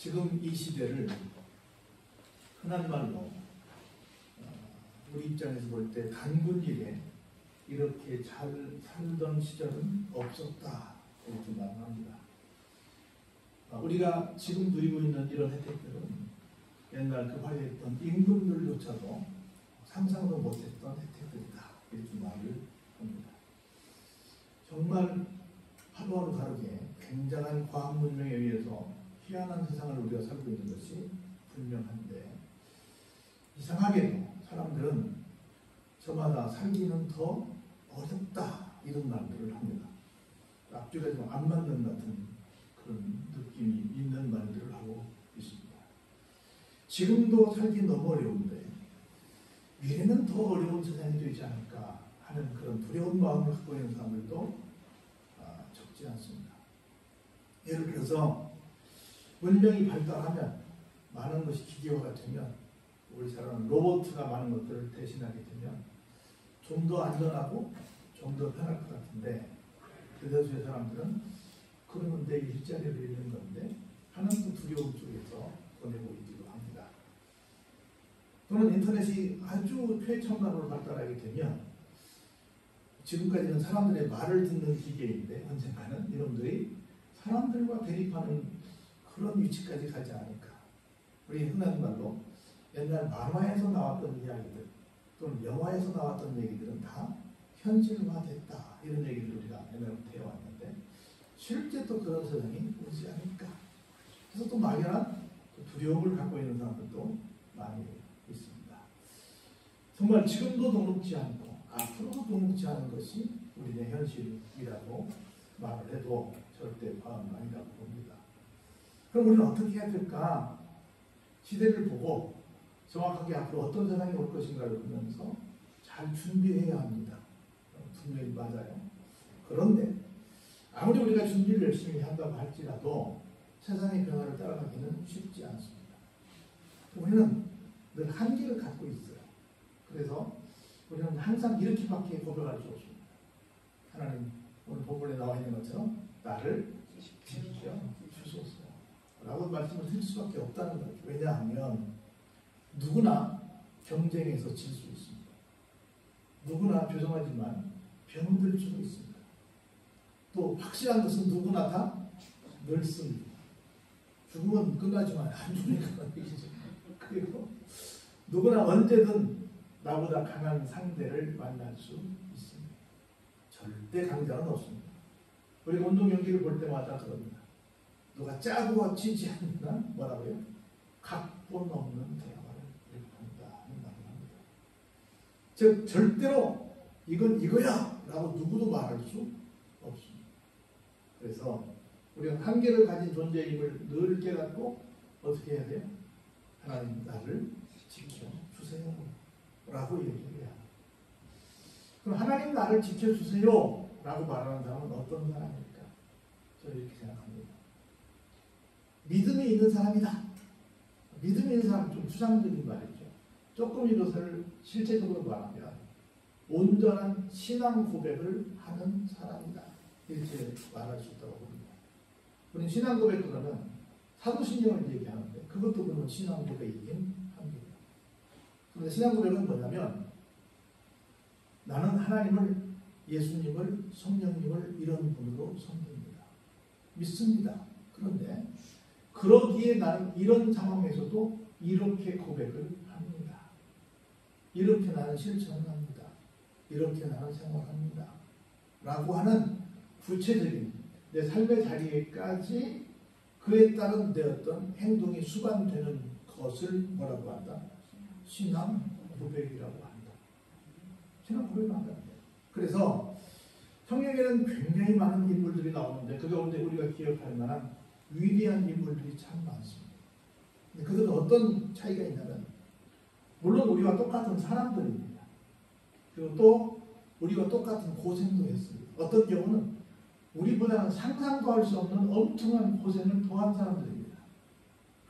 지금 이 시대를 흔한 말로 우리 입장에서 볼 때 단군일에 이렇게 잘 살던 시절은 없었다 이렇게 말합니다. 우리가 지금 누리고 있는 이런 혜택들은 옛날 그 화려했던 임금들조차도 상상도 못했던 혜택들이다 이렇게 말을 합니다. 정말 하루하루 다르게 굉장한 과학 문명에 의해서 희한한 세상을 우리가 살고 있는 것이 분명한데, 이상하게도 사람들은 저마다 살기는 더 어렵다 이런 말들을 합니다. 앞줄에 좀 안 맞는 같은 그런 느낌이 있는 말들을 하고 있습니다. 지금도 살기 너무 어려운데 미래는 더 어려운 세상이 되지 않을까 하는 그런 두려운 마음을 갖고 있는 사람들도 적지 않습니다. 예를 들어서 문명이 발달하면, 많은 것이 기계화가 되면, 우리 사람은 로봇가 많은 것들을 대신하게 되면 좀 더 안전하고 좀 더 편할 것 같은데, 대다수의 사람들은 그러면 내 일자리를 잃는 건데 하는 그 두려움 속에서 보내고 있기도 합니다. 또는 인터넷이 아주 최첨단으로 발달하게 되면, 지금까지는 사람들의 말을 듣는 기계인데 언젠가는 이놈들이 사람들과 대립하는 그런 위치까지 가지 않을까. 우리 흔한 말로 옛날 만화에서 나왔던 이야기들 또는 영화에서 나왔던 얘기들은 다 현실화됐다 이런 얘기를 우리가 옛날부터 해왔는데, 실제 또 그런 세상이 오지 않을까. 그래서 또 막연한 두려움을 갖고 있는 사람들도 많이 있습니다. 정말 지금도 녹록지 않고 앞으로도 녹록지 않은 것이 우리의 현실이라고 말을 해도 절대 과언은 아니라고 봅니다. 그럼 우리는 어떻게 해야 될까? 시대를 보고 정확하게 앞으로 어떤 세상이 올 것인가를 보면서 잘 준비해야 합니다. 분명히 맞아요. 그런데 아무리 우리가 준비를 열심히 한다고 할지라도 세상의 변화를 따라가기는 쉽지 않습니다. 우리는 늘 한계를 갖고 있어요. 그래서 우리는 항상 이렇게밖에 고백할 수 없습니다. 하나님, 오늘 본문에 나와 있는 것처럼 나를 지켜 주소서 라고 말씀을 드릴 수밖에 없다는 거죠. 왜냐하면 누구나 경쟁에서 질 수 있습니다. 누구나 죄송하지만 병들 수도 있습니다. 또 확실한 것은 누구나 다 늙습니다. 죽으면 끝나지만 안 죽으니까 얘기죠. 그리고 누구나 언제든 나보다 강한 상대를 만날 수 있습니다. 절대 강자는 없습니다. 우리 운동 경기를 볼 때마다 그럽니다. 누가 짜고 치지 않는 뭐라고요? 각본 없는 드라마를 일으킨다는 말을 합니다. 즉 절대로 이건 이거야 라고 누구도 말할 수 없습니다. 그래서 우리가 한계를 가진 존재임을 늘 깨닫고 어떻게 해야 돼요? 하나님 나를 지켜주세요 라고 얘기해야 합니다. 그럼 하나님 나를 지켜주세요 라고 말하는 사람은 어떤 사람일까? 저는 이렇게 생각합니다. 믿음이 있는 사람이다. 믿음이 있는 사람은 좀 추상적인 말이죠. 조금 이것을 실제적으로 말하면 온전한 신앙 고백을 하는 사람이다. 이렇게 말할 수 있다고 봅니다. 우리는 신앙 고백 그러면 사도신경을 얘기하는데 그것도 그러면 신앙 고백이긴 합니다. 그런데 신앙 고백은 뭐냐면 나는 하나님을, 예수님을, 성령님을 이런 분으로 섬깁니다. 믿습니다. 그런데 그러기에 나는 이런 상황에서도 이렇게 고백을 합니다. 이렇게 나는 실천을 합니다. 이렇게 나는 생활합니다. 라고 하는 구체적인 내 삶의 자리에까지 그에 따른 내 어떤 행동이 수반되는 것을 뭐라고 한다? 신앙 고백이라고 한다. 신앙 고백을 한다. 그래서 성경에는 굉장히 많은 인물들이 나오는데 그 가운데 우리가 기억할 만한 위대한 인물들이 참 많습니다. 근데 그들은 어떤 차이가 있냐면 물론 우리와 똑같은 사람들입니다. 그리고 또 우리와 똑같은 고생도 했습니다. 어떤 경우는 우리보다는 상상도 할 수 없는 엉뚱한 고생을 더한 사람들입니다.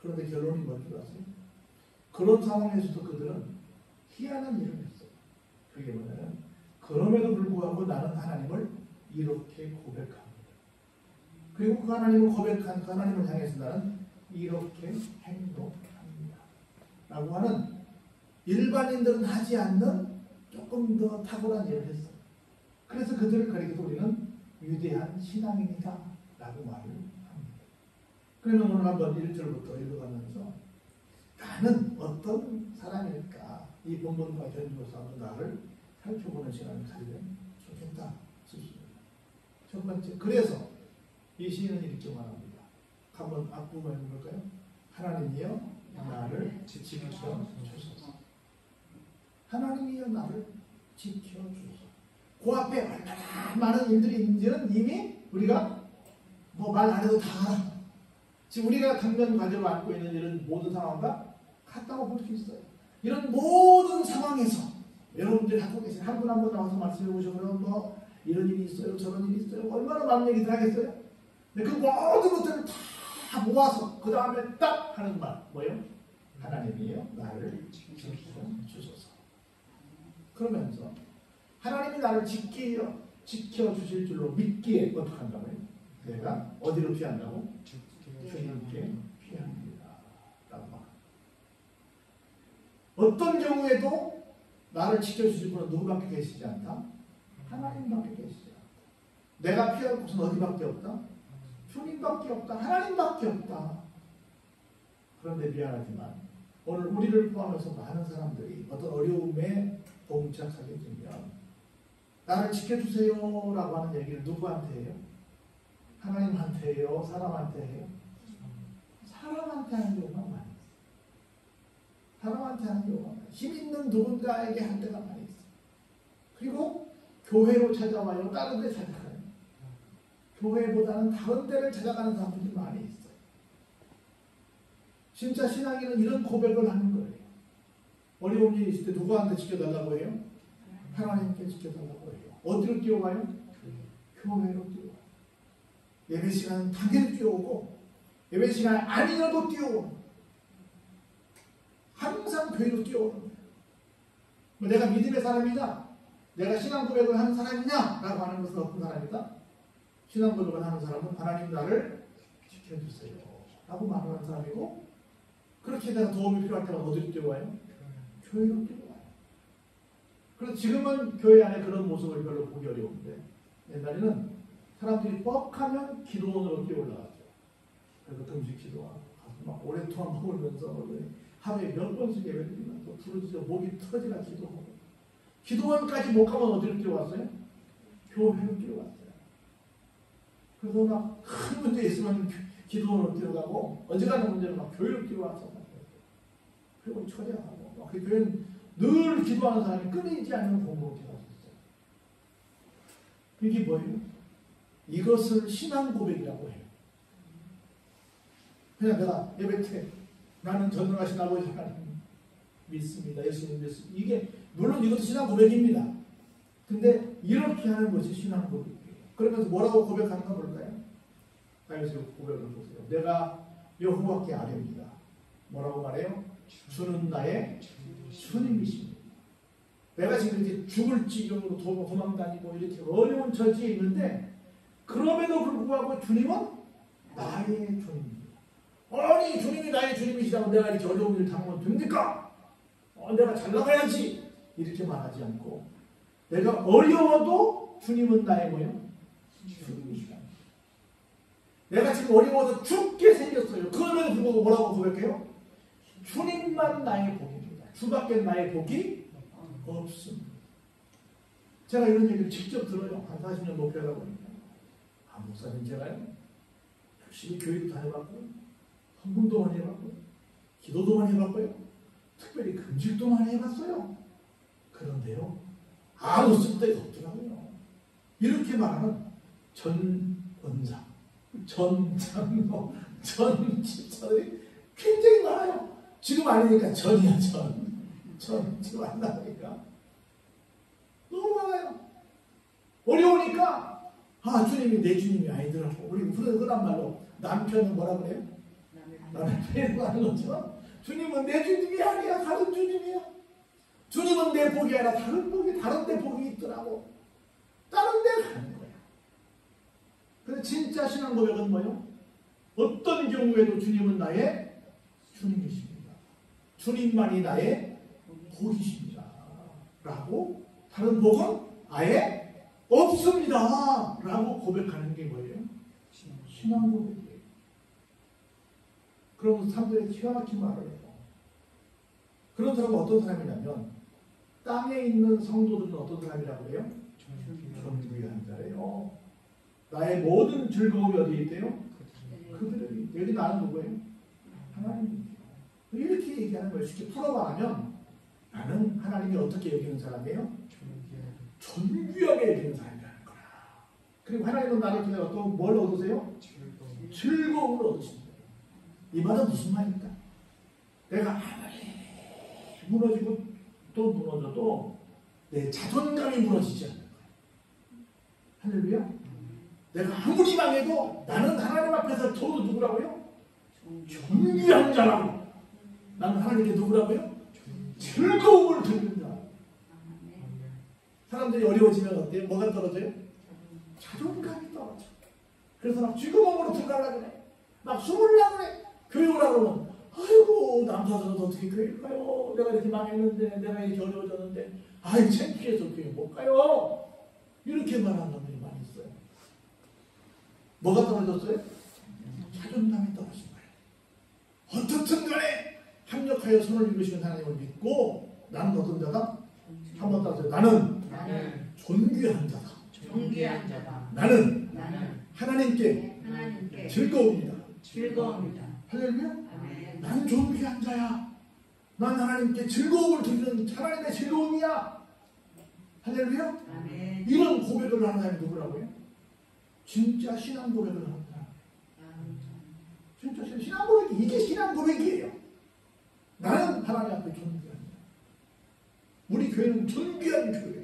그런데 결론이 뭔지 아세요? 그런 상황에서도 그들은 희한한 일을 했어요. 그게 뭐냐면 그럼에도 불구하고 나는 하나님을 이렇게 고백합니다. 그리고 그 하나님을 고백한 그 하나님을 향해서 나는 이렇게 행동합니다. 라고 하는 일반인들은 하지 않는 조금 더 탁월한 예를 했어요. 그래서 그들을 가리켜서 우리는 위대한 신앙인이다 라고 말을 합니다. 그러면 오늘 한번 1절부터 읽어가면서 나는 어떤 사람일까? 이 본문과 견주어서 한번 나를 살펴보는 시간을 가지면 좋겠다 싶습니다. 첫 번째, 그래서 이 시인은 이렇게 말합니다. 한번 앞부분 해볼까요? 하나님이여 나를 지켜주소서. 하나님이여 나를 지켜주소서. 그 앞에 얼마나 많은 일들이 있는지는 이미 우리가 뭐 말 안 해도 다 알아. 지금 우리가 당면 과제로 안고 있는 이런 모든 상황과 같다고 볼 수 있어요. 이런 모든 상황에서 여러분들이 갖고 계신 한 분 한 분 나와서 말씀해 보시면 뭐 이런 일이 있어요, 저런 일이 있어요. 얼마나 많은 얘기들 하겠어요? 근데 그 모든 것들을 다 모아서 그 다음에 딱 하는 말 뭐예요? 하나님이요 나를 지켜주소서. 그러면서 하나님이 나를 지켜주실 줄로 믿기에 어떻게 한다고요? 내가 어디로 피한다고? 주님께 피합니다. 라고 말합니다. 어떤 경우에도 나를 지켜주실 분은 누구밖에 계시지 않다? 하나님밖에 계시지 않다. 내가 피할 곳은 어디밖에 없다? 주님밖에 없다. 하나님밖에 없다. 그런데 미안하지만 오늘 우리를 포함해서 많은 사람들이 어떤 어려움에 봉착하게 되면 나를 지켜주세요 라고 하는 얘기를 누구한테 해요? 하나님한테 해요? 사람한테 해요? 사람한테 하는 경우가 많이 있어요. 사람한테 하는 경우가 많아요. 힘 있는 누군가에게 할 때가 많이 있어요. 그리고 교회로 찾아와요. 다른 데 찾아가요. 교회보다는 다른 데를 찾아가는 사람들이 많이 있어요. 진짜 신앙인은 이런 고백을 하는 거예요. 어려운 일이 있을 때 누구한테 지켜달라고 해요? 하나님께 지켜달라고 해요. 어디로 뛰어가요? 교회로 뛰어가요. 예배 시간은 당연히 뛰어오고 예배 시간 아니어도 뛰어오는 항상 교회로 뛰어오는 거예요. 내가 믿음의 사람이냐? 내가 신앙 고백을 하는 사람이냐? 라고 하는 것은 어떤 사람이다? 신앙 고백을 하는 사람은 하나님 나를 지켜주세요 라고 말하는 사람이고 그렇게 내가 도움이 필요할 때는 어디로 뛰어와요? 교회로 뛰어와요. 그래서 지금은 교회 안에 그런 모습을 별로 보기 어려운데 옛날에는 사람들이 뻑하면 기도원으로 뛰어올라갔죠. 그래서 금식 기도하고 막 오랫동안 먹으면서 하루에 몇 번씩 예배 드리면서 부르짖어 목이 터지라 기도하고 기도원까지 못 가면 어디로 뛰어왔어요? 교회로 뛰어왔어요. 그래서 막 큰 문제 있으면 기도원으로 뛰어가고 어지간한 문제는 막 교회로 뛰어왔어. 그리고 초대하고 막 그 교회는 늘 기도하는 사람이 끊이지 않는 공부로 기도할 수 있어요. 이게 뭐예요? 이것을 신앙 고백이라고 해요. 그냥 내가 예배 때 나는 전능하신 아버지 하나님 믿습니다. 예수님 믿습니다. 이게 물론 이것도 신앙 고백입니다. 근데 이렇게 하는 것이 신앙 고백이에요. 그러면서 뭐라고 고백하는가 볼까요? 다윗의 고백을 보세요. 내가 여호와께 아뢰옵니다. 뭐라고 말해요? 주는 나의 주님이십니다. 내가 지금 이렇게 죽을 지경으로 도망다니고 이렇게 어려운 처지에 있는데 그럼에도 불구하고 주님은 나의 주님입니다. 아니 주님이 나의 주님이시다고 내가 이렇게 어려운 일을 당하면 됩니까? 내가 잘 나가야지 이렇게 말하지 않고 내가 어려워도 주님은 나의 뭐예요? 주님이시다. 내가 지금 어려워서 죽게 생겼어요. 그럼에도 불구하고 뭐라고 고백해요? 주님만 나의 복입니다. 주밖에 나의 복이 없습니다. 제가 이런 얘기를 직접 들어요. 한 40년 목회하다 보니까. 목사님 제가요. 열심히 교회도 다녀봤고요. 헌금도 많이 해봤고요. 기도도 많이 해봤고요. 특별히 금식도 많이 해봤어요. 그런데요. 아무 쓸데가 없더라고요. 이렇게 말하는 전 원장, 전 장로, 전 집사들이 굉장히 많아요. 지금 아니니까 전이야 전 지금 안 나오니까 너무 많아요. 어려우니까 주님이 내 주님이 아니더라고. 우리 흔한 말로 남편은 뭐라 그래요? 남편이 하는 것처럼 주님은 내 주님이 아니야. 다른 주님이야. 주님은 내 복이 아니라 다른 복이 다른 데 복이 있더라고. 다른 데 가는 거야. 근데 진짜 신앙 고백은 뭐예요? 어떤 경우에도 주님은 나의 주님이십니다. 주님만이 나의 복이십니다. 라고 다른 복은 아예 없습니다. 라고 고백하는 게 뭐예요? 신앙 고백이에요. 그러면 사람들이 기가 막힌 말을 해요. 그런 사람은 어떤 사람이냐면 땅에 있는 성도들은 어떤 사람이라고 해요? 존귀한 자래요. 나의 모든 즐거움이 어디에 있대요? 그들이. 여기 나는 누구예요? 하나님이에요. 이렇게 얘기하는 거예요. 쉽게 풀어 말하면 나는 하나님이 어떻게 여기는 사람이에요? 존귀하게 여기는 사람이라는 거야. 그리고 하나님은 나를 통해 또 뭘 얻으세요? 즐거움을 얻으신다. 이 말은 무슨 말입니까? 내가 아무리 무너지고 또 무너져도 내 자존감이 무너지지 않는 거야. 할렐루야? 내가 아무리 망해도 나는 하나님 앞에서 저도 누구라고요? 존귀한 자라고. 나는 하나님께 누구라고요? 즐거움을 드리는 자. 사람들이 어려워지면 어때요? 뭐가 떨어져요? 자존감이 떨어져. 그래서 막 쥐구멍으로 들어가려고 그래. 막 숨으려고 그래. 교회 오라고 그러면 아이고 남자들은 어떻게 교회를 가요? 내가 이렇게 망했는데 내가 이렇게 어려워졌는데 아이 창피해서 교회 못 가요. 이렇게 말하는 사람들이 많이 있어요. 뭐가 떨어졌어요? 자존감이 떨어진 거예요. 어떻든 간에 합력하여 손을 이루시는 하나님을 믿고 나는 어떤 자다? 한번 따라서 나는 존귀한 자다. 존귀한 자다. 나는 하나님께 즐거움이다. 할렐루야? 난 존귀한 자야. 난 하나님께 즐거움을 드리는 하나님의 즐거움이야. 할렐루야? 이런 고백을 하는 사람이 누구라고요? 진짜 신앙 고백을 하는 사람. 진짜 신앙 고백이 이게 신앙 고백이에요. 나는 하나님 앞에 존귀한 자. 우리 교회는 존귀한 교회예요.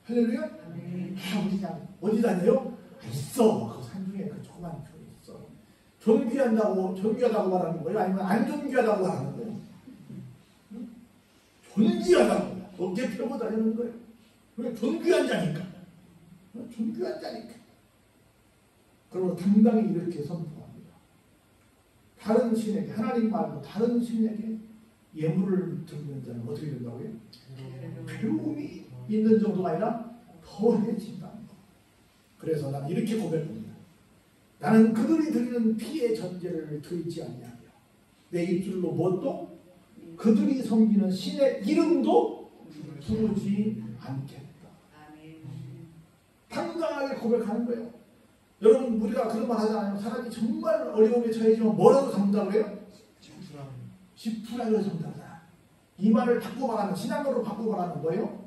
할렐루야? 우리 그냥 어디 다녀요? 있어. 그 산중에 그 조그만 교회 있어. 존귀하다고 말하는 거예요? 아니면 안 존귀하다고 말하는 거예요? 존귀하다고 어깨 펴고 다니는 거예요. 왜? 존귀한 자니까. 존귀한 자니까. 그러므로 당당히 이렇게 선포합니다. 다른 신에게, 하나님 말고 다른 신에게 예물을 드리는 자는 어떻게 된다고요? 괴로움이 있는 정도가 아니라 더해진다. 그래서 나는 이렇게 고백합니다. 나는 그들이 드리는 피의 전제를 드리지 아니하며 내 입술로 무엇도 그들이 섬기는 신의 이름도 부르지 않겠다. 당당하게 고백하는 거예요. 여러분 우리가 그런 말 하잖아요. 사람이 정말 어려움에 처해지면 뭐라고 잡는다고 해요? 지푸라기로 잡는다. 이 말을 바꿔 말하는 신앙으로 바꿔 말하는 거예요.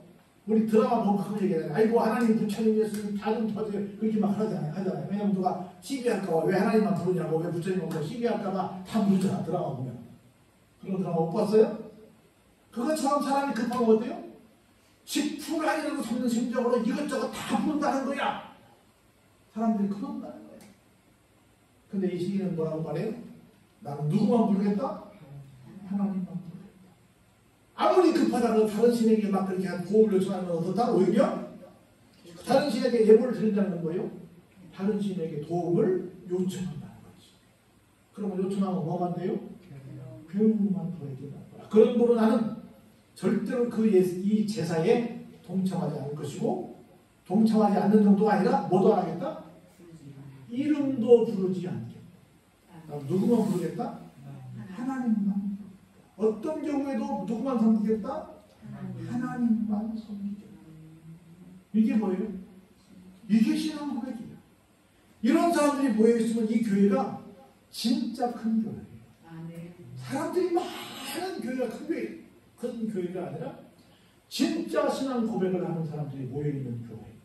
우리 드라마 보면 가끔 얘기하잖아요. 아이고 하나님 부처님 예수님 다 좀 터져요. 그렇게 막 하잖아요. 왜냐면 누가 시비할까봐 왜 하나님만 부르냐고 왜 부처님 없고 시비할까봐 다 부르잖아. 드라마 보면. 그런 드라마 못 봤어요? 그것처럼 사람이 급하면 어때요? 지푸라기라고 잡는 심정으로 이것저것 다 부른다는 거야. 사람들이 그런다는 거예요. 근데 이 시인은 뭐라고 말해요? 나는 누구만 부르겠다? 하나님만 부르겠다. 아무리 급하다고 다른 신에게 막 그렇게 한 도움을 요청하면 어떻다? 오히려 다른 신에게 예물을 드린다는 건 뭐예요? 다른 신에게 도움을 요청한다는 거지. 그러면 요청하면 뭐만 돼요? 괴로움만 더해진다는 거야. 그런 거로 나는 절대로 이 제사에 동참하지 않을 것이고 동참하지 않는 정도가 아니라 뭐도 안 하겠다? 이름도 부르지 않겠다. 누구만 부르겠다? 하나님만. 어떤 경우에도 누구만 섬기겠다? 하나님만 섬기겠다. 이게 뭐예요? 이게 신앙 고백이에요. 이런 사람들이 모여있으면 이 교회가 진짜 큰 교회예요. 사람들이 많은 교회가 큰 교회가 아니라 진짜 신앙 고백을 하는 사람들이 모여있는 교회.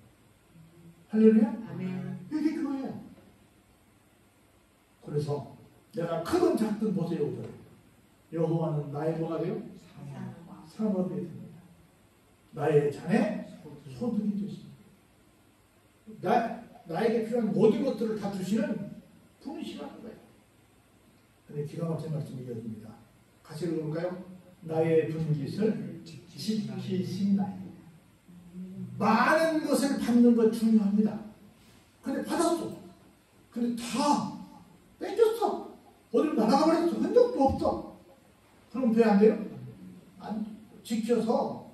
할렐루야? 이게 교회야. 그래서 내가 크든 작든 보세요. 여호와는 나의 뭐가 돼요? 산업이 됩니다. 나의 자네 소득이 되십니다. 나에게 필요한 모든 것들을 다 주시는 분이시라는 거예요. 근데 기가 막힌 말씀이 이어집니다. 같이 읽어볼까요? 나의 분깃을 지키시나이다. 많은 것을 받는 것 중요합니다. 근데 받았어. 근데 다 뺏겼어. 어디로 날아가버렸어. 흔적도 없어. 그럼 돼, 안 돼요? 안 지켜서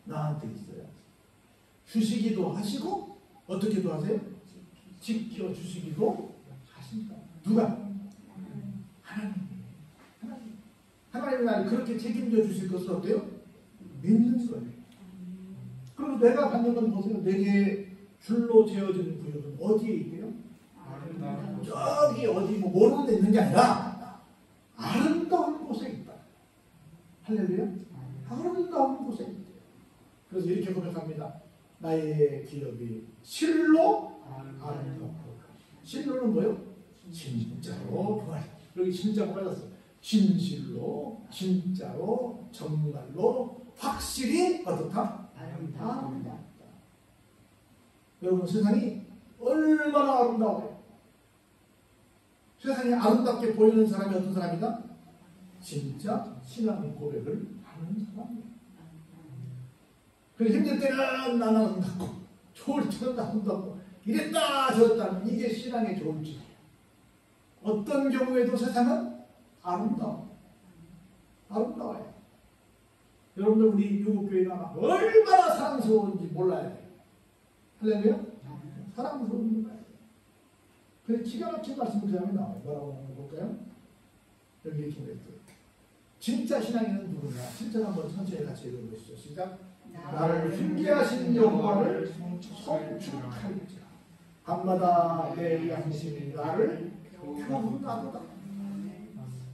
나한테 있어요. 주시기도 하시고 어떻게도 하세요? 지켜주시기도 하신다. 누가? 하나님. 하나님이 나를 그렇게 책임져 주실 것을 어때요? 믿는 거예요. 그리고 내가 받는 건 보세요. 내게 줄로 재어진 구역은 어디에 있대요? 저기 어디 뭐 모르는 데 있는 게 아니라 아름다운 곳에 있다. 할렐루야. 아름다운 곳에 있대요. 그래서 이렇게 고백합니다. 나의 기업이 실로 아름답고. 실로는 뭐요? 진짜로 부활. 여기 진짜로 빠졌어. 진실로, 진짜로, 정말로, 확실히 어떻다? 아름답다. 여러분, 세상이 얼마나 아름다워요. 세상이 아름답게 보이는 사람이 어떤 사람이다? 진짜 신앙 고백을 하는 사람이에요. 그래서 힘들 때는 나는 아름답고, 좋을 때는 아름답고, 이랬다 저랬다. 이게 신앙의 좋을지. 어떤 경우에도 세상은 아름다워요. 여러분들 우리 유목교회가 얼마나 사랑스러운지 몰라야 돼요. 할렐루야? 사랑스러운 거예요. 그래서 기가 막힌 말씀이 그 다음에 나와요. 뭐라고 하는 거 볼까요? 여기 이렇게 있어요. 진짜 신앙인은 누구냐? 7절 한번 천천히 같이 읽어보시죠. 시작. 나를 훈계하신 여호와를 송축할지라. 밤마다 내 양심이 나를 교훈하도다.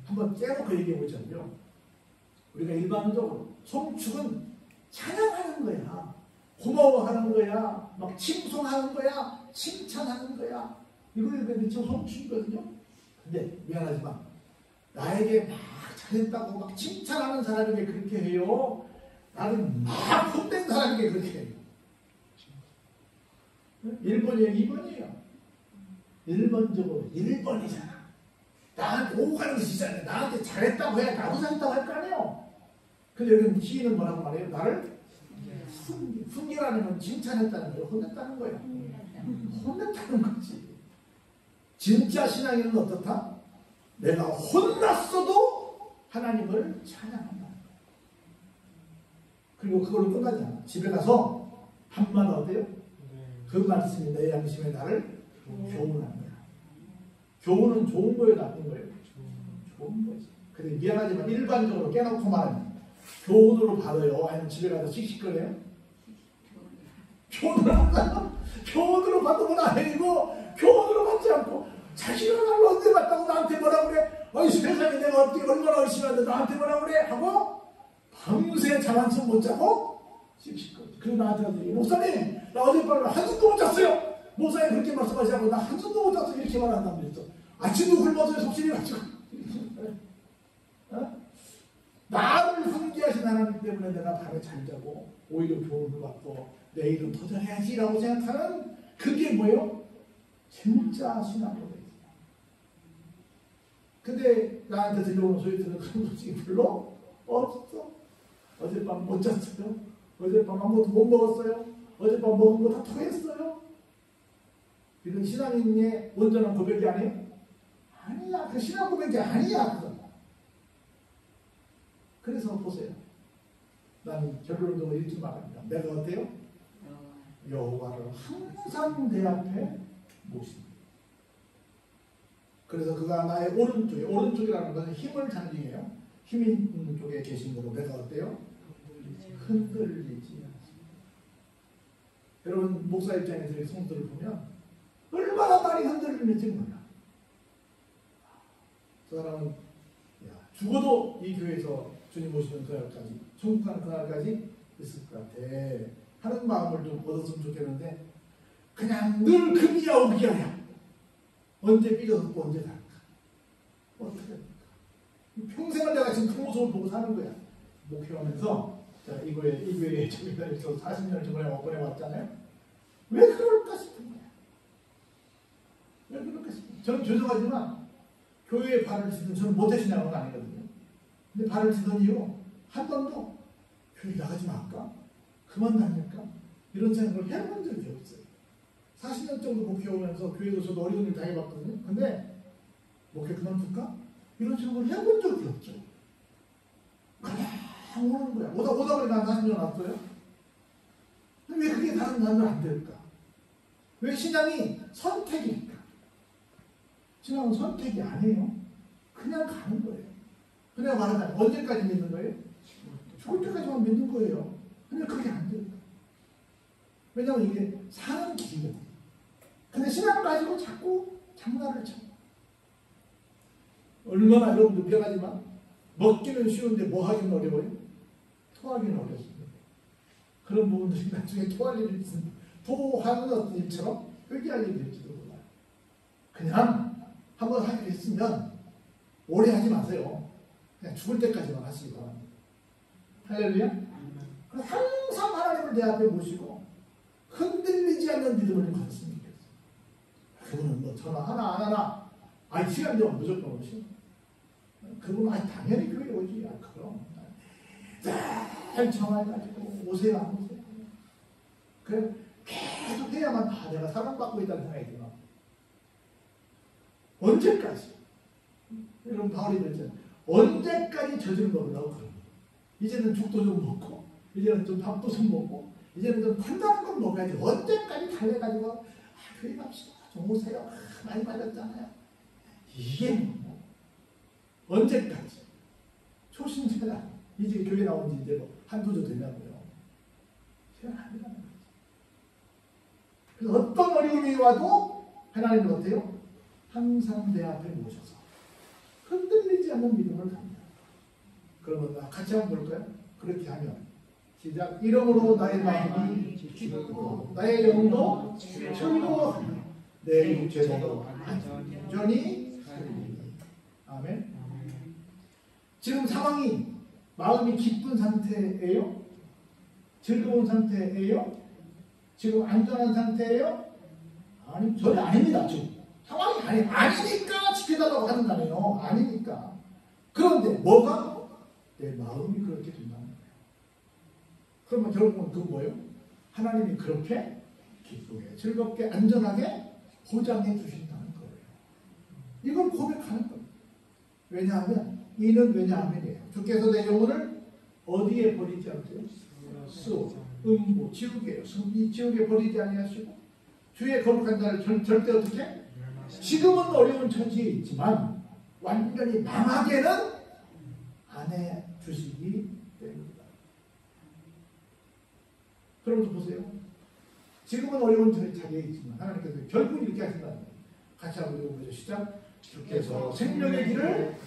한번 째놓고 얘기해 보자면요. 우리가 일반적으로 송축은 찬양하는 거야. 고마워하는 거야. 막 칭송하는 거야. 칭찬하는 거야. 이걸 그렇죠. 송축이거든요. 근데 미안하지만 나에게 막 잘했다고 막 칭찬하는 사람에게 그렇게 해요. 나는 막 혼낸 사람에게 그렇게 해요. 1번이에요? 2번이에요? 1번적으로 1번이잖아. 나한테 오가는 것이 있잖아요. 나한테 잘했다고 해야 나도 잘했다고 할 거 아니에요. 근데 여기는 시인은 뭐라고 말해요? 나를 훈계라는 건 칭찬했다는 거예요. 혼냈다는 거예요. 혼냈다는 거지. 진짜 신앙인은 어떻다? 내가 혼났어도 하나님을 찬양한다. 그리고 그걸로 끝나지 않아. 집에 가서 한마디 어때요? 그 말씀이 내 양심에 나를 교훈하는 거야. 교훈은 좋은 거예요, 나쁜 거예요? 좋은 거지. 근데 미안하지만 일반적으로 깨놓고 말하면 교훈으로 받아요? 아니면 집에 가서 씩씩거려요? 교훈으로 받으면 아니고 교훈으로 받지 않고 자식을 나를 언제 봤다고 나한테 뭐라 그래? 아니 세상에 내가 어떻게 얼마나 열심히 하는데 나한테 뭐라 그래? 하고 밤새 잠 한숨 못 자고 씩씩거려. 그리고 나한테 목사님 나 어젯밤에 한숨도 못 잤어요. 목사님 그렇게 말씀하시고 나 한숨도 못 잤어. 이렇게 말한단 말이죠. 아침도 굶어서 속쓰리 가지고 나를 훈계하신 하나님 때문에 내가 밤에 잘 자고 오히려 교훈을 받고 내일은 더 잘해야지라고 생각하는 그게 뭐예요? 진짜 신앙으로 돼 있어요. 근데 나한테 들려오는 소리들은 그런 소식이 별로 없어. 어젯밤 못 잤어요. 어젯밤 아무것도 못 먹었어요. 어젯밤 먹은 거 다 토했어요. 이건 신앙인의 온전한 고백이 아니에요? 아니야. 그 신앙 고백이 아니야. 그건. 그래서 보세요. 나는 결론적으로 읽지 말합니다. 내가 어때요? 여호와를 항상 내 앞에 모십니다. 그래서 그가 나의 오른쪽에, 오른쪽이라는 것은 힘을 상징해요. 힘 있는 쪽에 계신 거로 내가 어때요? 흔들리지 않습니다. 여러분 목사 입장에서 이 성도를 보면 얼마나 많이 흔들리는지 몰라. 저 사람은 죽어도 이 교회에서 주님 모시는 그날까지, 천국 가는 그날까지 있을 것 같아 하는 마음을 좀 얻었으면 좋겠는데 그냥 늘 금이야 오기야. 언제 삐져서 언제 갈까? 어떻게 할까? 평생을 내가 지금 그 모습을 보고 사는 거야. 목회하면서 자, 이 교회에 저기서 40년을 저번에 보내왔잖아요. 왜 그럴까 싶은 거야. 왜 그럴까 싶은 거야. 저는 죄송하지만 교회에 발을 딛은 저는 모태신앙은 아니거든요. 근데 발을 딛은 이유 한 번도 교회 나가지 말까? 그만 다닐까? 이런 생각을 해본 적이 없어요. 40년 정도 목회하면서 교회도 저도 어려운 일 당해봤거든요. 근데 목회 그만둘까? 이런 생각을 해본 적이 없죠. 그냥 오는 거야. 오다 보니 난 40년 왔어요. 왜 그게 다른 사람들 안 될까? 왜 신앙이 선택일까? 신앙은 선택이 아니에요. 그냥 가는 거예요. 그냥 말하자면 언제까지 믿는 거예요? 죽을 때까지만 믿는 거예요. 근데 그게 안 돼요. 왜냐하면 이게 사는 길이거든요. 근데 신앙 가지고 자꾸 장난을 쳐. 얼마나 여러분들 변하지만 먹기는 쉬운데 뭐 하기는 어려워요? 토하기는 어렵습니다. 그런 부분들이 나중에 토할 일이 있습니다. 토하는 어떤 일처럼 회개할 일이 될지도 몰라요. 그냥 한번 하기로 했으면 오래 하지 마세요. 그냥 죽을 때까지만 하시기 바랍니다. 할렐루야. 항상 하나님을 내 앞에 모시고 흔들리지 않는 믿음을 가졌으면 좋겠어요. 그분은 뭐 전화 하나 안 하나 시간 되면 무조건 오시. 그분은 당연히 교회 오지. 그럼 잘 전화해가지고 오세요 안 오세요. 그래 계속 해야만 내가 사랑받고 있다는 생각이 들어. 언제까지? 여러분 바울이 그랬잖아요. 언제까지 젖을 먹으라고 그러니. 이제는 죽도 좀 먹고 이제는 좀 밥도 좀 먹고 이제는 좀 판단한 건 먹어야지. 언제까지 달래가지고 교회 갑시다 좀 오세요. 많이 받았잖아요. 이게 뭐 언제까지? 초신자가 이제 교회 나온 지 이제 뭐 한두 주 되냐고요. 제가 아니라는 거지. 그래서 어떤 어려움이 와도 하나님은 어때요? 항상 내 앞에 모셔서 흔들리지 않는 믿음을 갑니다. 그러면 같이 한번 볼까요? 그렇게 하면 시작. 이러므로 나의 마음이 기쁘고 나의 영도 즐거워하며 내 육체도 안전히 살리니. 아멘. 지금 상황이 마음이 기쁜 상태예요? 즐거운 상태예요? 지금 안전한 상태예요? 아니, 전혀 아닙니다. 지금 상황이 아니니까 지켜달라고 하는 거 아니에요. 아니니까. 그런데 뭐가? 내 마음이 그렇게 된다는 거예요. 그러면 결국은 그건 뭐예요? 하나님이 그렇게 기쁘게, 즐겁게, 안전하게 보장해 주신다는 거예요. 이걸 고백하는 거예요. 왜냐하면 이는 왜냐하면이에요. 주께서 내 영혼을 어디에 버리지 않대요? 음부, 지옥이에요. 이 지옥에 버리지 아니하시고 주의 거룩한 자를 절대 어떻게? 지금은 어려운 처지에 있지만 완전히 망하게는 안 해주시기 때문입니다. 여러분 보세요. 지금은 어려운 처지에 있지만 하나님께서 결국 이렇게 하신다는 거예요. 같이 한번 읽어보죠. 시작. 주께서 생명의 길을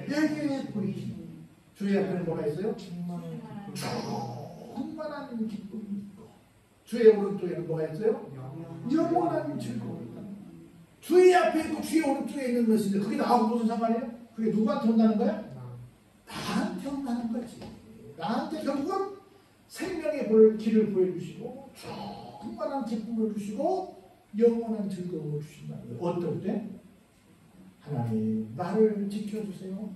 내게 보이시니 주의 앞에는 뭐가 있어요? 충만한 기쁨이 있고 주의 오른쪽에는 뭐가 있어요? 영원한 즐거움이 있다. 주의 앞에 있고 주의 오른쪽에 있는 것인데 그게 나하고 무슨 상관이에요? 그게 누구한테 온다는 거야? 나한테 온다는 거지. 나한테 결국은 생명의 길을 보여주시고 충만한 기쁨을 주시고 영원한 즐거움을 주신다는 거예요. 어떨 때? 하나님 나를 지켜주세요.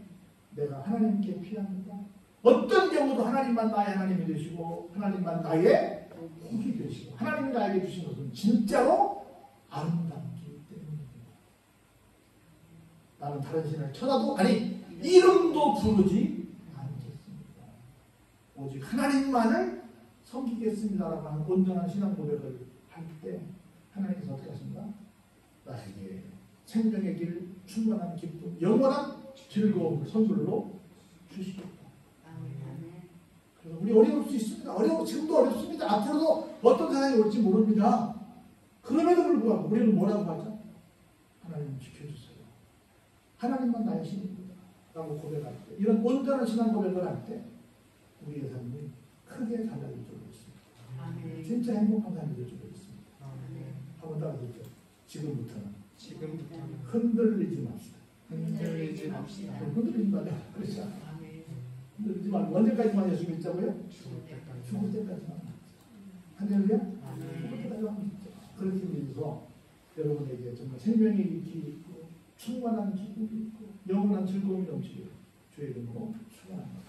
내가 하나님께 필요합니다. 어떤 경우도 하나님만 나의 하나님이 되시고 하나님만 나의 복이 되시고 하나님이 나에게 주신 것은 진짜로 아름답기 때문입니다. 나는 다른 신을 쳐다도 이름도 부르지 않겠습니다. 오직 하나님만을 섬기겠습니다라고 하는 온전한 신앙 고백을 할 때 하나님께서 어떻게 하십니까? 나에게 생명의 길, 충만한 기쁨, 영원한 즐거움을 선물로 주시겠다. 그래서 우리 어려울 수 있습니다. 지금도 어렵습니다. 앞으로도 어떤 상황이 올지 모릅니다. 그럼에도 불구하고 우리는 뭐라고 하죠? 하나님 지켜주세요. 하나님만 나의 신입니다. 라고 고백할 때, 이런 온전한 신앙 고백을 할 때 우리의 삶이 크게 달라질 줄 믿습니다. 진짜 행복한 삶이 될 줄 믿습니다. 한번 따라해보죠. 지금부터는 흔들리지 맙시다. 흔들리지 말자. 그렇죠. 흔들리지 말고 언제까지만 예수 믿자고요? 죽을 때까지만. 할렐루야? 죽을 때까지만 믿자. 그렇게 믿어서 여러분에게 정말 생명의 길이 있고 충만한 기쁨이 있고 영원한 즐거움이 넘치기를 주의 이름으로 축원합니다.